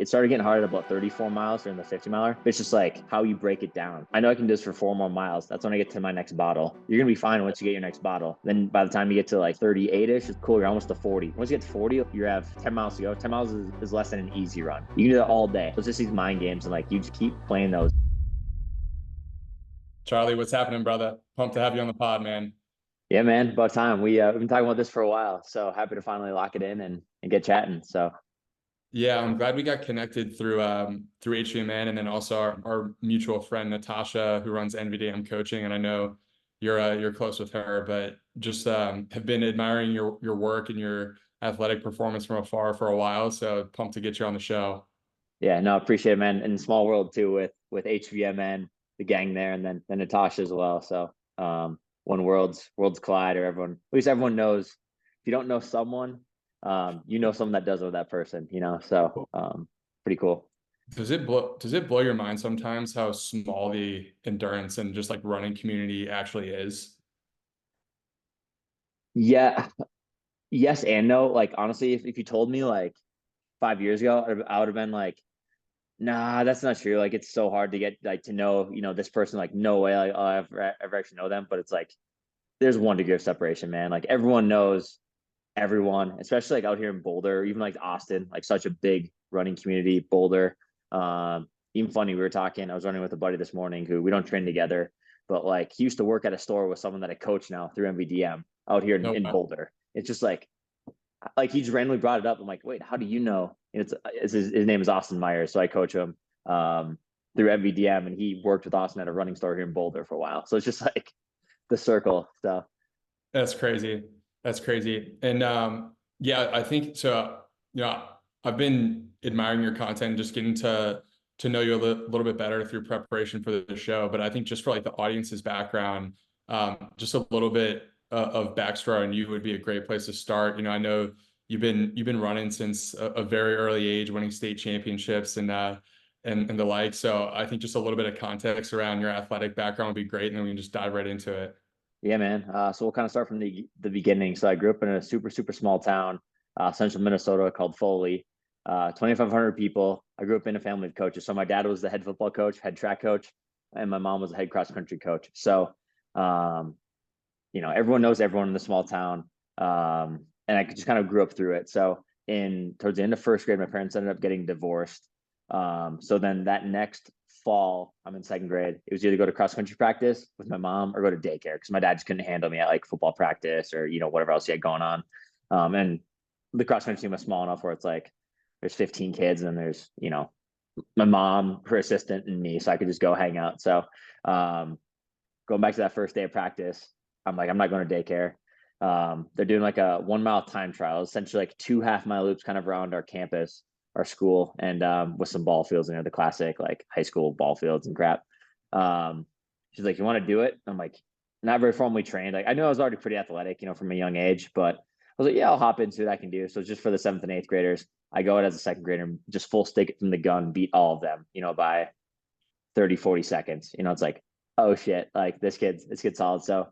it started getting hard at about 34 miles during the 50 miler. It's just like how you break it down. I know I can do this for 4 more miles. That's when I get to my next bottle. You're going to be fine once you get your next bottle. Then by the time you get to like 38-ish, it's cool. You're almost to 40. Once you get to 40, you have 10 miles to go. 10 miles is less than an easy run. You can do that all day. So it's just these mind games, and like you just keep playing those. Charlie, what's happening, brother? Pumped to have you on the pod, man. Yeah, man, about time. We've been talking about this for a while. So happy to finally lock it in and get chatting. So Yeah, I'm glad we got connected through HVMN, and then also our mutual friend Natasha, who runs NVDM coaching. And I know you're close with her, but just have been admiring your work and your athletic performance from afar for a while. So pumped to get you on the show. yeah, no, appreciate it, man. And small world too with HVMN, the gang there, and then Natasha as well. So when worlds collide, or everyone, at least everyone knows. If you don't know someone, you know someone that does with that person, you know. So pretty cool. Does it blow your mind sometimes how small the endurance and just like running community actually is? Yeah, yes and no. Like honestly, if you told me like 5 years ago, I would have been like, nah, that's not true. Like it's so hard to get like to know, this person. Like no way I'll ever actually know them. But it's like there's 1 degree of separation, man. Like everyone knows everyone, especially like out here in Boulder, even like Austin, like such a big running community. Boulder. Even funny, we were talking. I was running with a buddy this morning who we don't train together, but like he used to work at a store with someone that I coach now through MVDM out here No. in Boulder. It's just like he just randomly brought it up. I'm like, wait, how do you know? It's his name is Austin Myers, so I coach him through MVDM, and he worked with Austin at a running store here in Boulder for a while. So it's just like the circle. So That's crazy. That's crazy. And yeah, I think so. You know, I've been admiring your content, just getting to know you a little bit better through preparation for the show. But I think just for like the audience's background, just a little bit of backstory on you would be a great place to start. You know, I know you've been running since a very early age, winning state championships and the like. So I think just a little bit of context around your athletic background would be great, and then we can just dive right into it. yeah, man. So we'll kind of start from the beginning. So I grew up in a super small town, central Minnesota called Foley. 2,500 people. I grew up in a family of coaches. So my dad was the head football coach, head track coach, and my mom was the head cross country coach. So um, everyone knows everyone in the small town. And I just kind of grew up through it. So in towards the end of first grade, my parents ended up getting divorced. So then that next fall, I'm in second grade. It was either go to cross country practice with my mom or go to daycare because my dad just couldn't handle me at like football practice or whatever else he had going on. And the cross country team was small enough where it's like there's 15 kids and then there's my mom, her assistant, and me, so I could just go hang out. So going back to that first day of practice, I'm like, I'm not going to daycare. They're doing like a 1 mile time trial, essentially like 2 half-mile loops kind of around our campus, our school, and with some ball fields in there, the classic like high school ball fields and crap. Um, she's like, you want to do it? I'm like, not very formally trained. Like I knew I was already pretty athletic, from a young age, but I was like, yeah, I'll hop into it. I can do. So just for the seventh and eighth graders, I go out as a second grader and just full stick it from the gun, beat all of them, by 30, 40 seconds. It's like, oh shit, like this kid's solid. So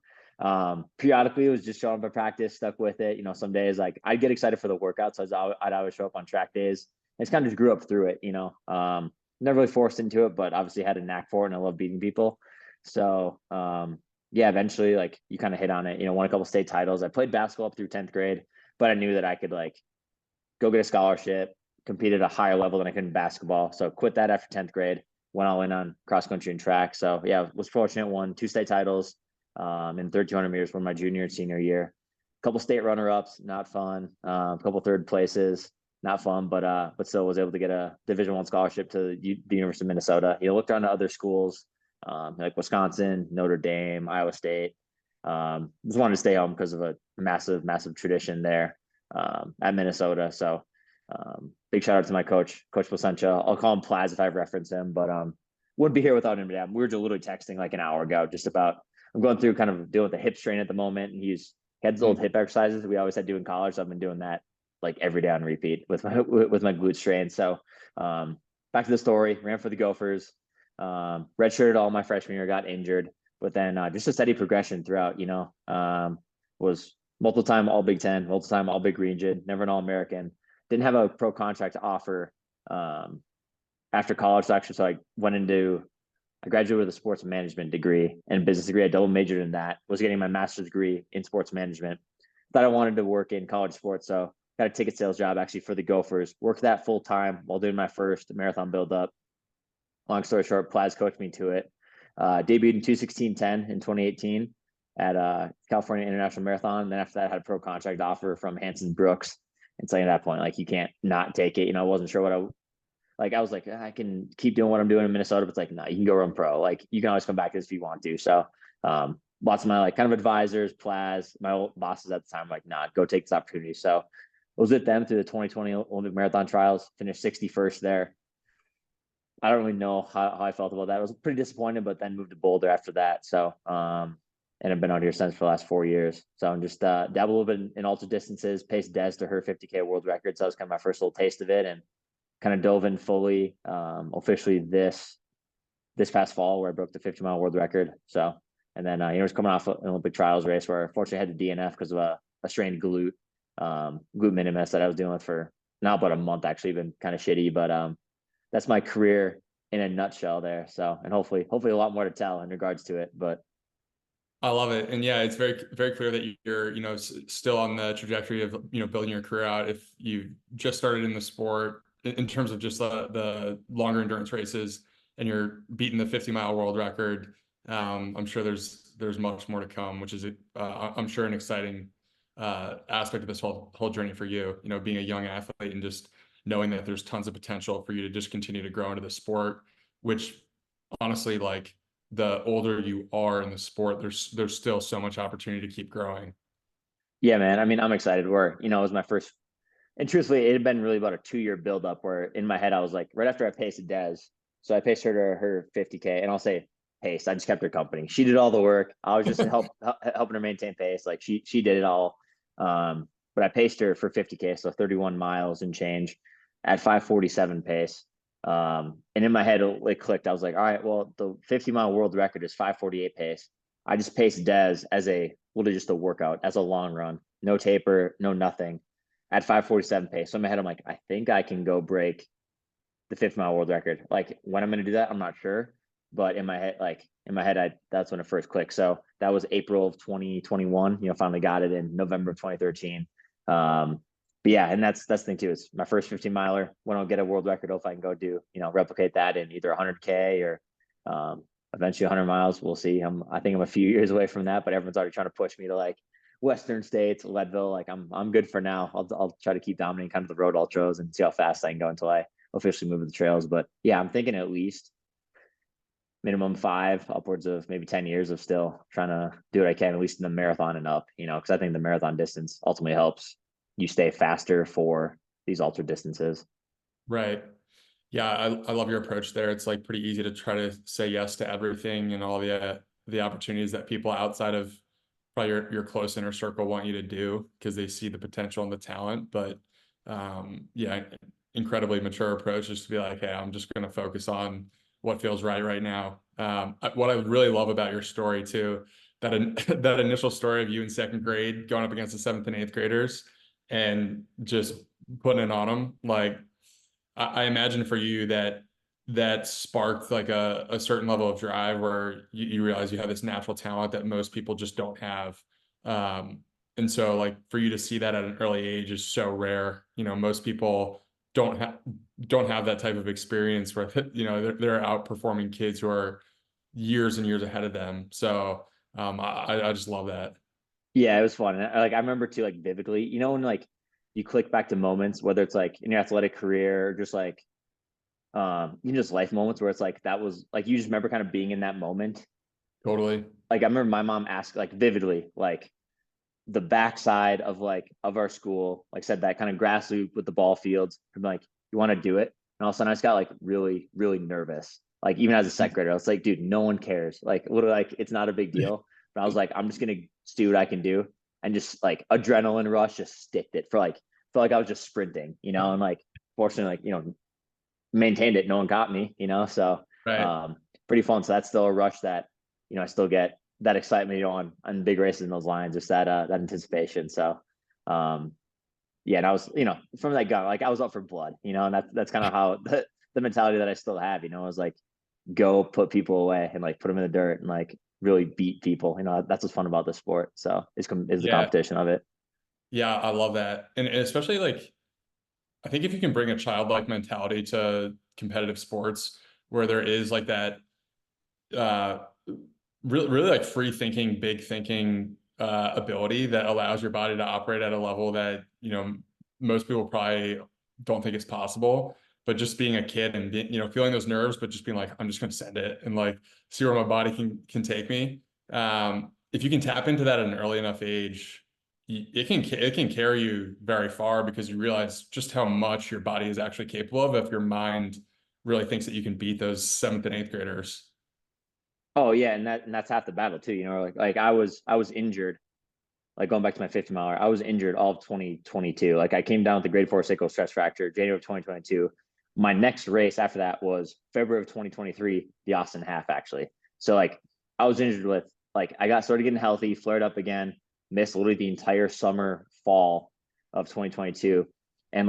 periodically it was just showing up at practice, stuck with it. Some days like I'd get excited for the workouts. So I'd always show up on track days. I just kind of just grew up through it. Never really forced into it, but obviously had a knack for it and I love beating people. So yeah, eventually like you kind of hit on it, won a couple state titles. I played basketball up through 10th grade, but I knew that I could like go get a scholarship, compete at a higher level than I could in basketball. So quit that after 10th grade, went all in on cross country and track. So yeah, was fortunate, won 2 state titles in 1,300 meters for my junior and senior year. A couple state runner ups, not fun. A couple third places, not fun, but still was able to get a Division I scholarship to the University of Minnesota. Looked around to other schools like Wisconsin, Notre Dame, Iowa State. Just wanted to stay home because of a massive tradition there at Minnesota. So big shout out to my coach, Coach Placentia. I'll call him Plaz if I reference him, but wouldn't be here without him. We were just literally texting like an hour ago, just about I'm going through kind of dealing with the hip strain at the moment, and he had his old hip exercises we always had to do in college. So I've been doing that like every day on repeat with my glute strain. So back to the story, ran for the Gophers, redshirted all my freshman year, got injured, but then just a steady progression throughout. Was multiple time All Big Ten, multiple time All Big Region, never an All American. Didn't have a pro contract to offer after college, actually. So I graduated with a sports management degree and business degree. I double majored in that, was getting my master's degree in sports management. Thought I wanted to work in college sports. So got a ticket sales job actually for the Gophers, worked that full time while doing my first marathon build up. Long story short, Plaz coached me to it. Debuted in 2:16:10 in 2018 at California International Marathon. Then after that, I had a pro contract offer from Hanson Brooks. And so at that point, like, you can't not take it. You know, I wasn't sure what I was like, I can keep doing what I'm doing in Minnesota, but it's like, no, you can go run pro. Like, you can always come back to this if you want to. So lots of my like kind of advisors, Plaz, my old bosses at the time, like, nah, go take this opportunity. So I was with them through the 2020 Olympic Marathon trials, finished 61st there. I don't really know how I felt about that. I was pretty disappointed, but then moved to Boulder after that. So, and I've been out here since for the last 4 years. So I'm just dabble a little bit in ultra distances, paced Des to her 50K world record. So that was kind of my first little taste of it, and kind of dove in fully officially this past fall, where I broke the 50-mile world record. So, and then I was coming off an Olympic trials race where I unfortunately had to DNF because of a strained glute minimus that I was dealing with for now about a month. Actually, been kind of shitty, but that's my career in a nutshell there. So, and hopefully a lot more to tell in regards to it, but I love it. And yeah, it's very, very clear that you're, still on the trajectory of, building your career out. If you just started in the sport in terms of just the longer endurance races, and you're beating the 50-mile world record, I'm sure there's much more to come, which is, I'm sure, an exciting aspect of this whole journey for you, being a young athlete and just knowing that there's tons of potential for you to just continue to grow into the sport, which honestly, like, the older you are in the sport, there's still so much opportunity to keep growing. yeah, man. I mean, I'm excited. It was my first, and truthfully, it had been really about a 2-year buildup where in my head I was like, right after I paced Des, so I paced her to her 50K, and I'll say pace. I just kept her company. She did all the work. I was just helping her maintain pace. Like, she did it all. But I paced her for 50K, so 31 miles and change at 5:47 pace. And in my head, it clicked. I was like, all right, well, the 50-mile world record is 5:48 pace. I just paced Des as just a workout, as a long run, no taper, no nothing, at 5:47 pace. So in my head, I'm like, I think I can go break the 50-mile world record. Like, when I'm going to do that, I'm not sure. But in my head, that's when it first clicked. So that was April of 2021. Finally got it in November of 2013. But yeah, and that's the thing too. It's my first 50 miler. When I'll get a world record, if I can go do, replicate that in either 100K or eventually 100 miles. We'll see. I think I'm a few years away from that, but everyone's already trying to push me to like Western states, Leadville. Like, I'm good for now. I'll try to keep dominating kind of the road ultras and see how fast I can go until I officially move to the trails. But yeah, I'm thinking at least minimum 5, upwards of maybe 10 years of still trying to do what I can, at least in the marathon and up, because I think the marathon distance ultimately helps you stay faster for these ultra distances. Right. Yeah, I love your approach there. It's like pretty easy to try to say yes to everything and all the opportunities that people outside of probably your close inner circle want you to do, because they see the potential and the talent. But yeah, incredibly mature approach, just to be like, hey, I'm just going to focus on what feels right now. What I really love about your story too, that initial story of you in second grade going up against the 7th and 8th graders and just putting it on them. Like, I imagine for you that sparked like a certain level of drive where you realize you have this natural talent that most people just don't have. And so, like, for you to see that at an early age is so rare. Most people don't have that type of experience where, they're outperforming kids who are years and years ahead of them. So I just love that. Yeah, it was fun. And I remember too, like, vividly, when like you click back to moments, whether it's like in your athletic career or just like just life moments where it's like, that was like, you just remember kind of being in that moment. Totally. Like, I remember my mom asked, like, vividly, like, the backside of our school, like, said that kind of grass loop with the ball fields. I'm like, you want to do it? And all of a sudden I just got like really, really nervous. Like, even as a second grader, I was like, dude, no one cares. Like, it's not a big deal. But I was like, I'm just going to see what I can do. And just like adrenaline rush, just sticked it for like, felt like I was just sprinting, and like, fortunately, like, maintained it. No one got me, so Right. pretty fun. So that's still a rush that, I still get that excitement, on big races in those lines, just that anticipation. So, yeah, yeah, and I was, from that gun, like I was up for blood, and that's kind of how the mentality that I still have, I was like, go put people away and like put them in the dirt and like really beat people. That's what's fun about the sport. So is the Yeah. competition of it. Yeah. I love that. And especially like, I think if you can bring a childlike mentality to competitive sports where there is like that, uh, really like free thinking, big thinking, ability that allows your body to operate at a level that, most people probably don't think it's possible. But just being a kid and being, feeling those nerves, but just being like, I'm just going to send it and like see where my body can take me. If you can tap into that at an early enough age, it can carry you very far because you realize just how much your body is actually capable of if your mind really thinks that you can beat those seventh and eighth graders. Oh yeah, and that's half the battle too. Like I was injured. Like going back to my 50 miler, I was injured all of 2022. Like I came down with a grade 4 sacral stress fracture January of 2022. My next race after that was February of 2023, the Austin half actually. So like I was injured with like I got started getting healthy, flared up again, missed literally the entire summer, fall of 2022, and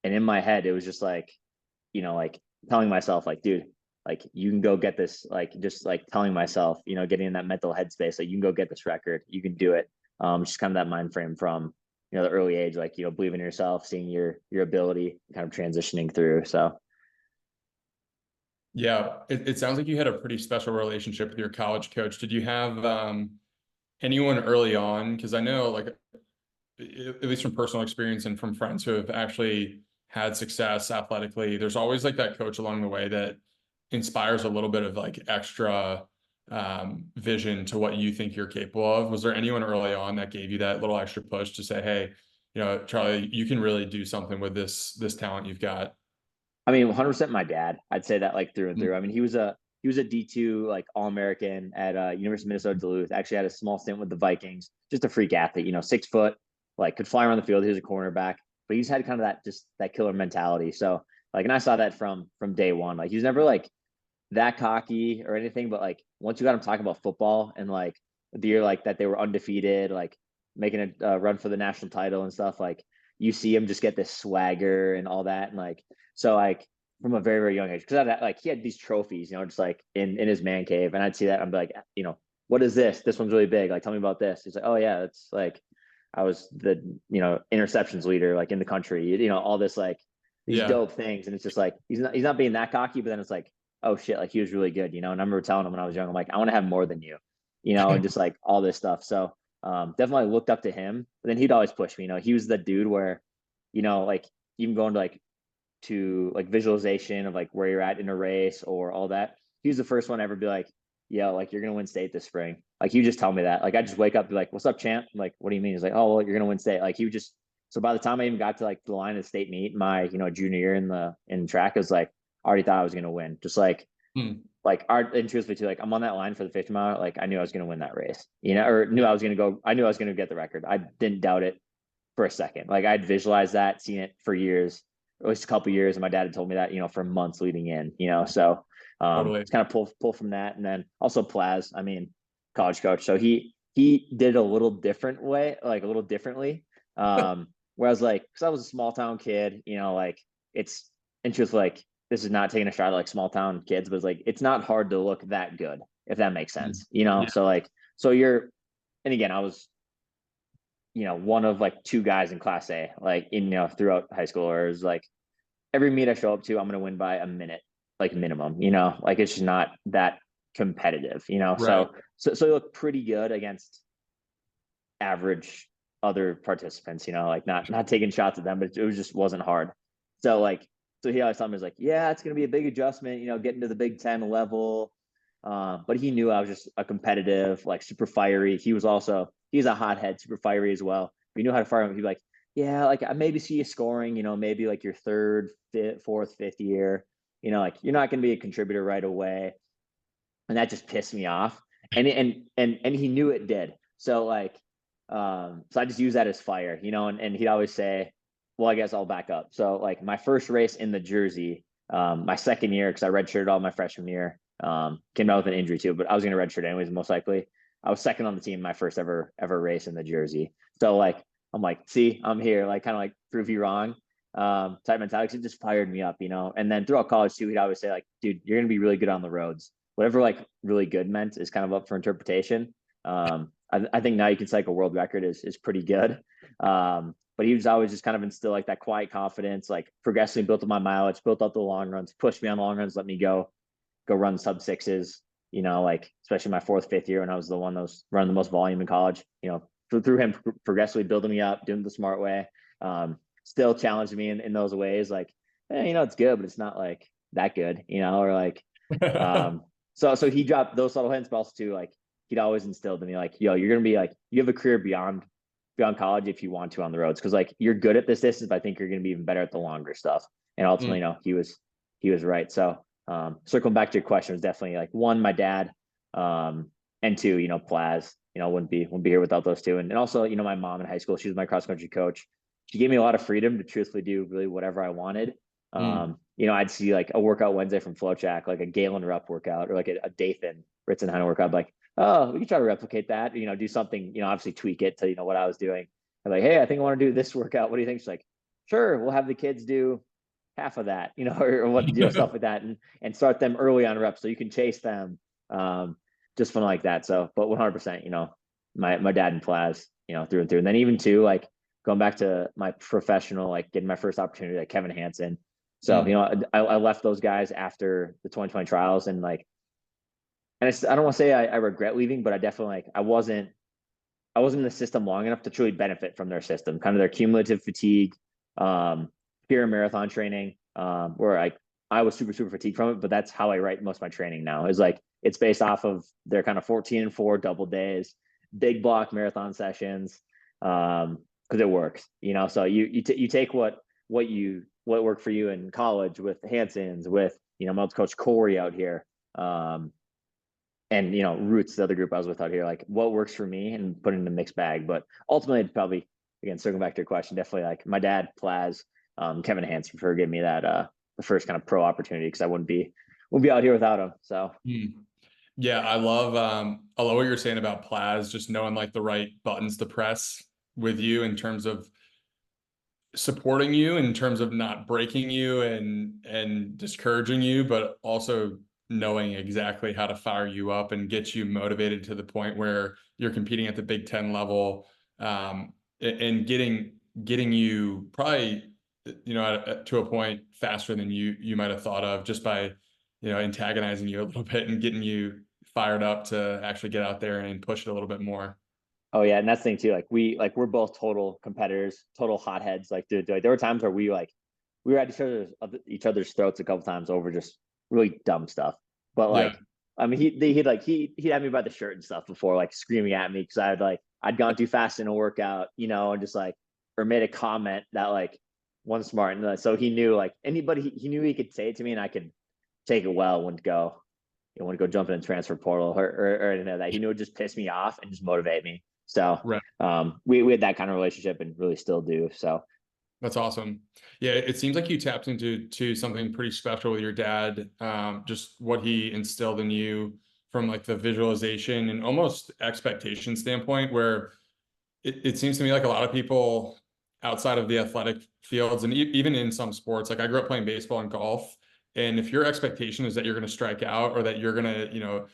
in my head it was just like like telling myself, like, dude, like you can go get this, like just like telling myself, getting in that mental headspace, like you can go get this record, you can do it. Just kind of that mind frame from the early age, like believing in yourself, seeing your ability, kind of transitioning through. So Yeah, it sounds like you had a pretty special relationship with your college coach. Did you have anyone early on? Because I know, like, at least from personal experience and from friends who have actually had success athletically, there's always like that coach along the way that inspires a little bit of like extra vision to what you think you're capable of. Was there anyone early on that gave you that little extra push to say, hey, Charlie, you can really do something with this talent you've got? I mean, 100% my dad. I'd say that like through and Mm. through. I mean, he was a D2 like All-American at University of Minnesota Duluth. Actually had a small stint with the Vikings. Just a freak athlete, 6 foot, like could fly around the field. He was a cornerback, but he's had kind of that killer mentality. So like, and I saw that from day one. Like he was never like that cocky or anything, but like once you got him talking about football and like the year like that they were undefeated, like making a run for the national title and stuff, like you see him just get this swagger and all that, and like so like from a very very young age, because like he had these trophies, just like in his man cave, and I'd see that, I'm like, what is this? This one's really big. Like tell me about this. He's like, oh yeah, it's like I was the interceptions leader like in the country, all this like these Yeah. dope things, and it's just like he's not being that cocky, but then it's like, oh shit, like he was really good, And I remember telling him when I was young, I'm like, I want to have more than you, and just like all this stuff. So definitely looked up to him. But then he'd always push me, he was the dude where, like even going to like visualization of like where you're at in a race or all that. He was the first one to ever be like, yo, like you're gonna win state this spring. Like he would just tell me that. Like I just wake up and be like, what's up, champ? I'm like, what do you mean? He's like, oh well, you're gonna win state. Like he would just, so by the time I even got to like the line of the state meet, my junior year in track, it was like I already thought I was gonna win. Just Hmm. like art, and truthfully too, like I'm on that line for the 50 mile, like I knew I was gonna win that race, or knew Yeah. I knew I was gonna get the record. I didn't doubt it for a second. Like I'd visualized that, seen it for years, at least a couple years, and my dad had told me that, for months leading in, So Totally. it's kind of pull from that. And then also Plaz, I mean, college coach. So he did a little different way, like a little differently. Whereas like, because I was a small town kid, like it's just like this is not taking a shot at like small town kids, but it's like it's not hard to look that good, if that makes Hmm. sense, Yeah. So like and again, I was one of like two guys in class A, like throughout high school, or it was like every meet I show up to, I'm gonna win by a minute, like minimum, like it's just not that competitive, Right. So you look pretty good against average other participants, like not taking shots at them, but it was just wasn't hard. So like, so he always told me, was like, yeah, it's gonna be a big adjustment, getting to the Big Ten level. But he knew I was just a competitive, like super fiery. He's a hothead, super fiery as well. He knew how to fire him. He'd be like, yeah, like I maybe see you scoring, maybe like your third, fifth, fourth, fifth year, like you're not gonna be a contributor right away. And that just pissed me off. And he knew it did. So like, so I just use that as fire, and he'd always say, well, I guess I'll back up. So like my first race in the jersey, my second year, because I redshirted all my freshman year, came out with an injury too, but I was going to redshirt anyways, most likely. I was second on the team my first ever race in the jersey. So like I'm like, see, I'm here, like kind of like prove you wrong type mentality. It just fired me up, And then throughout college too, he'd always say like, dude, you're gonna be really good on the roads. Whatever like really good meant is kind of up for interpretation. I think now you can say like a world record is pretty good. But he was always just kind of instill like that quiet confidence, like progressively built up my mileage, built up the long runs, pushed me on long runs, let me go run sub sixes, like especially my fourth, fifth year when I was the one that was running the most volume in college, through him progressively building me up, doing it the smart way. Still challenged me in those ways, like, it's good, but it's not like that good, or like, so he dropped those subtle hints, but also too, like, he'd always instilled in me, like, yo, you're going to be like, you have a career beyond college if you want to on the roads. Cause like you're good at this distance, but I think you're going to be even better at the longer stuff. And ultimately, he was right. So, circling back to your question, was definitely like one, my dad, and two, Plaz, wouldn't be here without those two. And also, my mom in high school, she was my cross country coach. She gave me a lot of freedom to truthfully do really whatever I wanted. I'd see like a workout Wednesday from FlowChack, like a Galen rep workout or like a Dathan Ritzenheiner workout. Like, oh, we could try to replicate that, do something, obviously tweak it to, what I was doing. I'm like, hey, I think I want to do this workout. What do you think? She's like, sure, we'll have the kids do half of that, or what, stuff like that, and start them early on reps so you can chase them, just fun like that. So, but 100%, my dad and Plaz, through and through. And then even too, like going back to my professional, like getting my first opportunity, like Kevin Hansen. So, I left those guys after the 2020 trials, and like, and I don't want to say I regret leaving, but I definitely like, I wasn't in the system long enough to truly benefit from their system, kind of their cumulative fatigue, pure marathon training, where I was super, super fatigued from it, but that's how I write most of my training now, is like, it's based off of their kind of 14-4 double days, big block marathon sessions, because it works, so you take what worked for you in college with Hanson's, with, my old coach Corey out here, and Roots, the other group I was with out here, like what works for me and put it in a mixed bag. But ultimately, it'd probably, again, circling back to your question, definitely like my dad, Plaz, Kevin Hansen for giving me that the first kind of pro opportunity, because I wouldn't be out here without him. So yeah, I love what you're saying about Plaz, just knowing like the right buttons to press with you in terms of supporting you, in terms of not breaking you and discouraging you, but also knowing exactly how to fire you up and get you motivated to the point where you're competing at the Big Ten level, and getting you probably, to a point faster than you might have thought of, just by, antagonizing you a little bit and getting you fired up to actually get out there and push it a little bit more. Oh yeah, and that's the thing too. Like we're both total competitors, total hotheads. Like, dude, there were times where we were at each other's throats a couple times over just really dumb stuff. But like, yeah. I mean, he'd had me by the shirt and stuff before, like screaming at me because I'd gone too fast in a workout, and just like, or made a comment that like wasn't smart, and so he knew, like anybody, he knew he could say it to me and I could take it well. Wouldn't go jump in the transfer portal or anything like that. He knew it would just piss me off and just motivate me. So right. We had that kind of relationship and really still do. So that's awesome. Yeah, it seems like you tapped into something pretty special with your dad. Just what he instilled in you from like the visualization and almost expectation standpoint, where it seems to me like a lot of people outside of the athletic fields and even in some sports, like I grew up playing baseball and golf. And if your expectation is that you're going to strike out or that you're going to,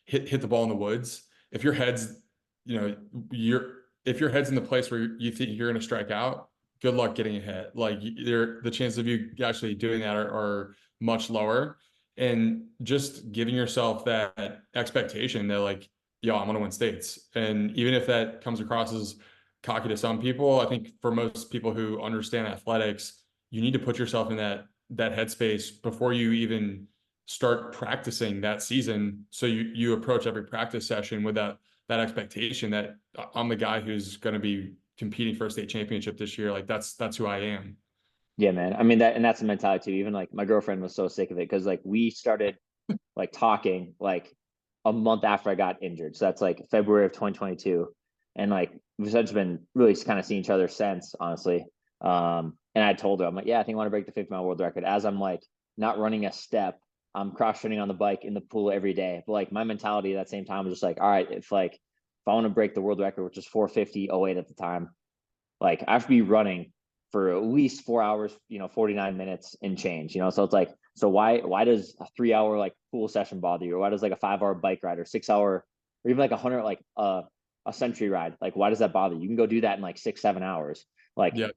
hit the ball in the woods, if your head's, if your head's in the place where you think you're going to strike out, good luck getting a hit. Like the chances of you actually doing that are much lower. And just giving yourself that expectation that like, yo, I'm going to win states. And even if that comes across as cocky to some people, I think for most people who understand athletics, you need to put yourself in that headspace before you even start practicing that season. So you approach every practice session with that expectation that I'm the guy who's going to be competing for a state championship this year. Like that's who I am. Yeah, man. I mean, that's the mentality too. Even like my girlfriend was so sick of it, because like we started like talking like a month after I got injured. So that's like February of 2022. And like we've since been really kind of seeing each other since, honestly. And I told her, I'm like, yeah, I think I want to break the 50-mile world record. As I'm like not running a step, I'm cross training on the bike in the pool every day. But like my mentality at that same time was just like, all right, if I want to break the world record, which is 4:50:08 at the time, like I have to be running for at least 4 hours, 49 minutes and change, so it's like, so why does a 3 hour like pool session bother you? Or why does like a 5 hour bike ride or 6 hour or even like 100, like a century ride? Like, why does that bother you? You can go do that in like 6, 7 hours. Like Yeah.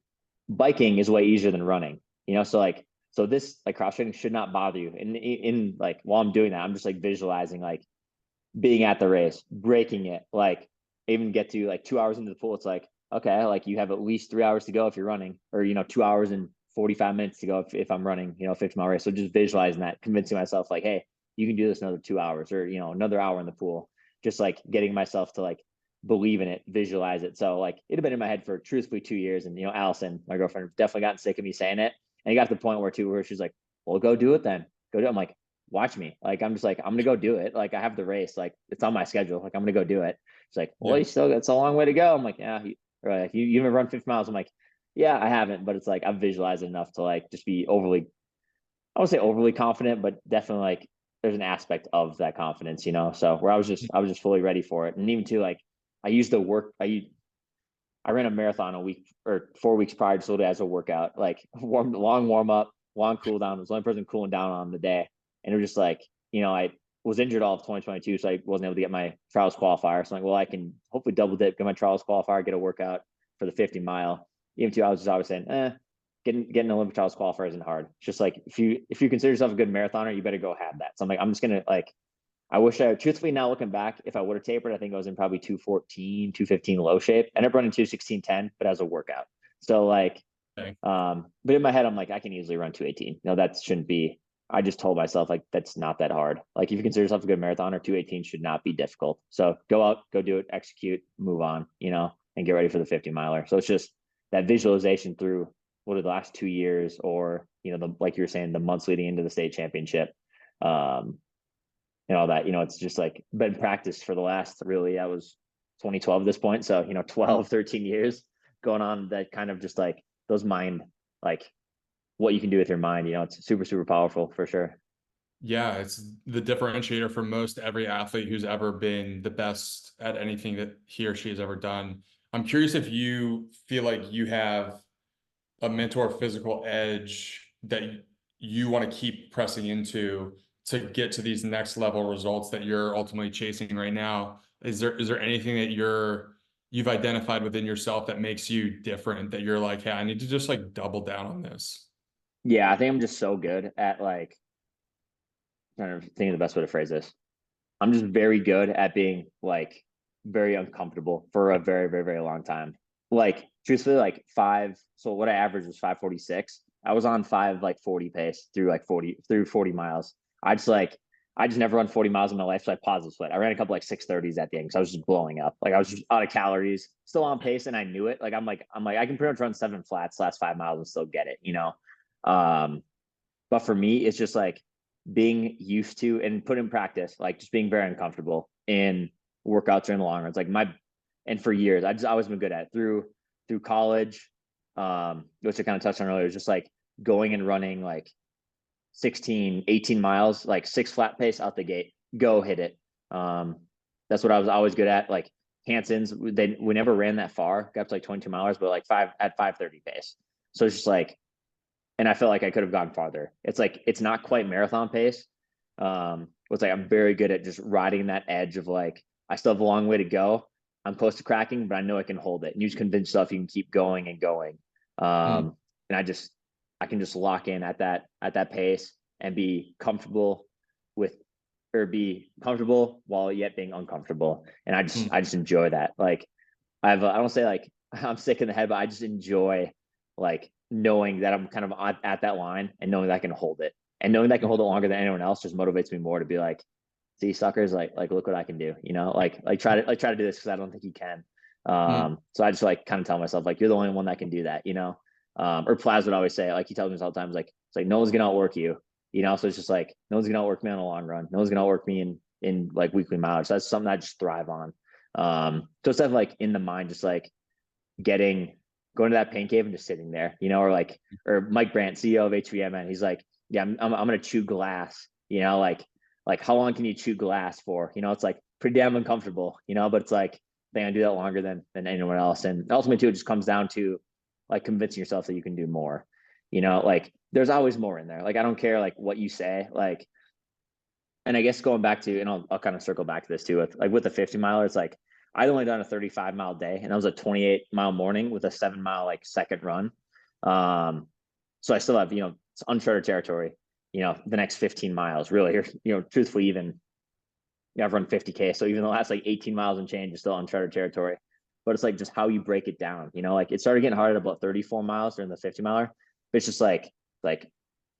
biking is way easier than running, so like, so this like cross training should not bother you. And in like, while I'm doing that, I'm just like visualizing like being at the race, breaking it, like even get to like 2 hours into the pool. It's like, okay, like you have at least 3 hours to go if you're running, or, 2 hours and 45 minutes to go if I'm running, 50-mile race. So just visualizing that, convincing myself like, hey, you can do this another 2 hours, or, another hour in the pool, just like getting myself to like believe in it, visualize it. So like it had been in my head for truthfully 2 years. And, Allison, my girlfriend, definitely gotten sick of me saying it. And it got to the point where she's like, well, go do it then. Go do it. I'm like, watch me. Like, I'm just like, I'm gonna go do it. Like, I have the race, like it's on my schedule. Like, I'm gonna go do it. It's like, well, Yeah. you still, it's a long way to go. I'm like, yeah. Or like, you haven't run 50 miles. I'm like, yeah, I haven't, but it's like I've visualized enough to like just be overly, I would say overly confident, but definitely like there's an aspect of that confidence, So where I was just fully ready for it. And even too, like I used the work, I ran a marathon a week or 4 weeks prior, just literally as a workout, like long warm up, long cool down. I was the only person cooling down on the day. And it was just like, I was injured all of 2022, so I wasn't able to get my trials qualifier. So I'm like, well, I can hopefully double dip, get my trials qualifier, get a workout for the 50-mile. Even too, I was just always saying, getting an Olympic trials qualifier isn't hard. It's just like if you consider yourself a good marathoner, you better go have that. So I'm like, I'm just gonna like, I wish I, truthfully, now looking back, if I would have tapered, I think I was in probably 214, 215 low shape. I ended up running 216.10, but as a workout. So like, Okay. but in my head, I'm like, I can easily run 218. No, that shouldn't be. I just told myself like that's not that hard. Like if you consider yourself a good marathoner, 218 should not be difficult. So go out, go do it, execute, move on, and get ready for the 50-miler. So it's just that visualization through what are the last 2 years, or like you were saying, the months leading into the state championship. Um, and all that, it's just like been practiced for the last, really, that was 2012 at this point. So, 12, 13 years going on, that kind of just like those mind, like what you can do with your mind, it's super, super powerful for sure. Yeah, it's the differentiator for most every athlete who's ever been the best at anything that he or she has ever done. I'm curious if you feel like you have a mental or physical edge that you want to keep pressing into to get to these next level results that you're ultimately chasing right now. Is there anything that you've identified within yourself that makes you different, that you're like, hey, I need to just like double down on this? Yeah, I think I'm just so good at like, trying to think of the best way to phrase this. I'm just very good at being like very uncomfortable for a very, very, very long time. Like truthfully, like so what I averaged was 546. I was on 5 like 40 pace through like 40 miles. I just never run 40 miles in my life. So I paused the sweat. I ran a couple like 630s at the end because I was just blowing up. Like I was just out of calories, still on pace, and I knew it. Like I'm like, I can pretty much run 7 flats last 5 miles and still get it. Um, but for me, it's just like being used to and put in practice, like just being very uncomfortable in workouts or in the long runs. Like and for years, I just always been good at it. Through college, which I kind of touched on earlier, just like going and running like 16, 18 miles, like 6 flat pace out the gate, go hit it. Um, that's what I was always good at. Like Hanson's, we never ran that far, got to like 22 miles, but like 530 pace. So it's just like, and I felt like I could have gone farther. It's like it's not quite marathon pace. It's like I'm very good at just riding that edge of like I still have a long way to go. I'm close to cracking, but I know I can hold it. And you just convince yourself you can keep going and going. Mm, And I can just lock in at that pace and be comfortable with, or be comfortable while yet being uncomfortable. And I just mm, I just enjoy that. Like I don't say like I'm sick in the head, but I just enjoy like knowing that I'm kind of at that line and knowing that I can hold it, and knowing that I can mm, hold it longer than anyone else just motivates me more to be like, see, suckers, like look what I can do, like try to do this because I don't think you can. mm, So I just like kind of tell myself like you're the only one that can do that. Or Plaz would always say, like he tells me all the time, like it's like no one's gonna outwork you. So it's just like no one's gonna outwork me on the long run. No one's gonna outwork me in like weekly mileage. So that's something I just thrive on. So instead of like in the mind, just like going to that pain cave and just sitting there, or Mike Brandt, CEO of HVMN, he's like, yeah, I'm gonna chew glass, like how long can you chew glass for? It's like pretty damn uncomfortable, but it's like thing. I do that longer than anyone else. And ultimately too, it just comes down to like convincing yourself that you can do more. Like there's always more in there. Like I don't care like what you say. Like, and I guess going back to, and I'll kind of circle back to this too, with the 50 miler, it's like I'd only done a 35-mile day, and that was a 28-mile morning with a 7-mile like second run. So I still have, it's uncharted territory, the next 15 miles really, or, truthfully, even, I've run 50K. So even the last like 18 miles and change is still uncharted territory, but it's like just how you break it down, like it started getting hard at about 34 miles during the 50 miler, but it's just like,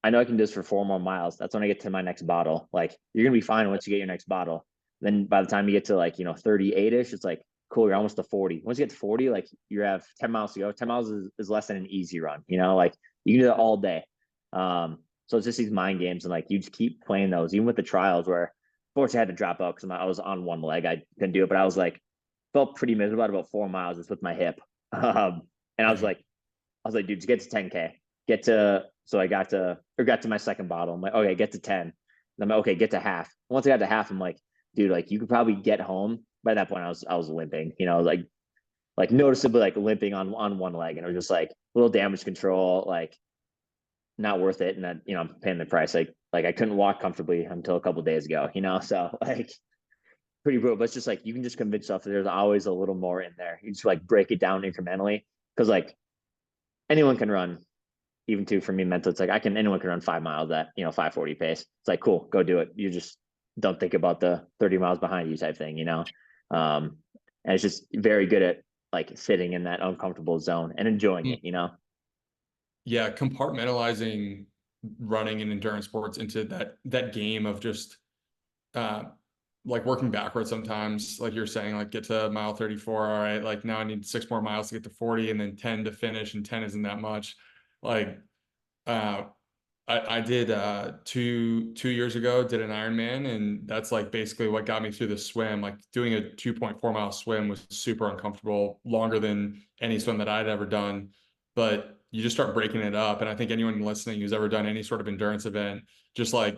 I know I can do this for 4 more miles. That's when I get to my next bottle. Like you're going to be fine once you get your next bottle. Then by the time you get to like, 38-ish, it's like, cool, you're almost to 40. Once you get to 40, like you have 10 miles to go. 10 miles is less than an easy run, like you can do that all day. So it's just these mind games, and like you just keep playing those, even with the trials where fortunately I had to drop out because I was on one leg. I couldn't do it, but I was like, felt pretty miserable at about 4 miles just with my hip. And I was like, dude, just get to 10K. So I got to my second bottle. I'm like, okay, get to 10. I'm like, okay, get to half. Once I got to half, I'm like, dude, like you could probably get home. By that point, I was limping, like noticeably like limping on one leg, and it was just like little damage control, like not worth it. And that, I'm paying the price. Like I couldn't walk comfortably until a couple of days ago, so like pretty brutal. But it's just like you can just convince yourself that there's always a little more in there. You just like break it down incrementally, because like anyone can run. Even too for me mental, it's like anyone can run 5 miles at 540 pace. It's like cool, go do it. You just don't think about the 30 miles behind you type thing, and it's just very good at like sitting in that uncomfortable zone and enjoying it, Yeah, compartmentalizing running and endurance sports into that game of just like working backwards sometimes, like you're saying, like get to mile 34, all right, like now I need 6 more miles to get to 40, and then 10 to finish, and 10 isn't that much. Like I did 2 years ago, did an Ironman, and that's like basically what got me through the swim. Like doing a 2.4-mile swim was super uncomfortable, longer than any swim that I'd ever done. But you just start breaking it up. And I think anyone listening who's ever done any sort of endurance event, just like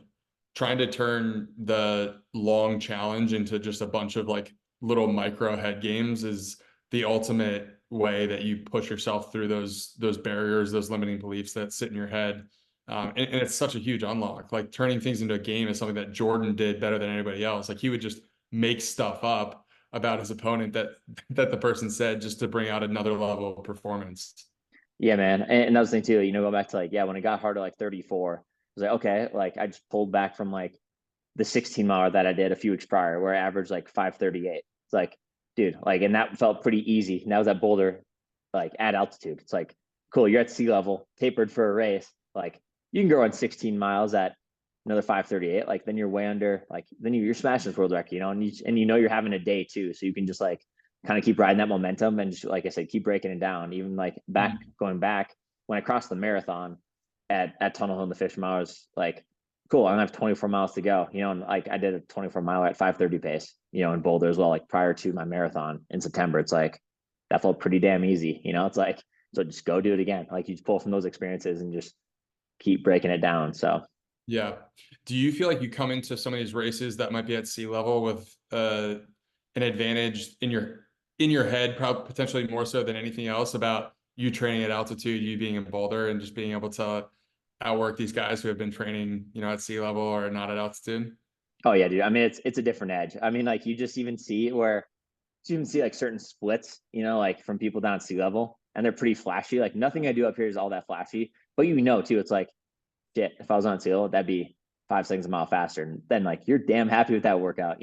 trying to turn the long challenge into just a bunch of like little micro head games is the ultimate way that you push yourself through those barriers, those limiting beliefs that sit in your head. And it's such a huge unlock. Like turning things into a game is something that Jordan did better than anybody else. Like he would just make stuff up about his opponent that the person said just to bring out another level of performance. Yeah, man. And that was the thing too, go back to like, yeah, when it got hard to like 34, I was like, okay, like I just pulled back from like the 16 mile that I did a few weeks prior where I averaged like 538. It's like, dude, like, and that felt pretty easy. And that was at Boulder, like at altitude. It's like, cool, you're at sea level, tapered for a race. Like you can go on 16 miles at another 538. Like then you're way under, like then you're smashing this world record, and you're having a day too. So you can just like kind of keep riding that momentum and just, like I said, keep breaking it down. Even like going back when I crossed the marathon at Tunnel Hill in the 50 miles, like, cool, I'm gonna have 24 miles to go, and like I did a 24 mile at 530 pace, in Boulder as well, like prior to my marathon in September. It's like that felt pretty damn easy, it's like, so just go do it again. Like you just pull from those experiences and just keep breaking it down. So yeah. Do you feel like you come into some of these races that might be at sea level with an advantage in your head, probably potentially more so than anything else, about you training at altitude, you being in Boulder, and just being able to outwork these guys who have been training, at sea level or not at altitude? oh yeah, dude. I mean, it's a different edge. I mean, like you just even see where you even see like certain splits, like from people down at sea level, and they're pretty flashy. Like nothing I do up here is all that flashy, but too, it's like, shit, if I was on sea level, that'd be 5 seconds a mile faster. And then like you're damn happy with that workout,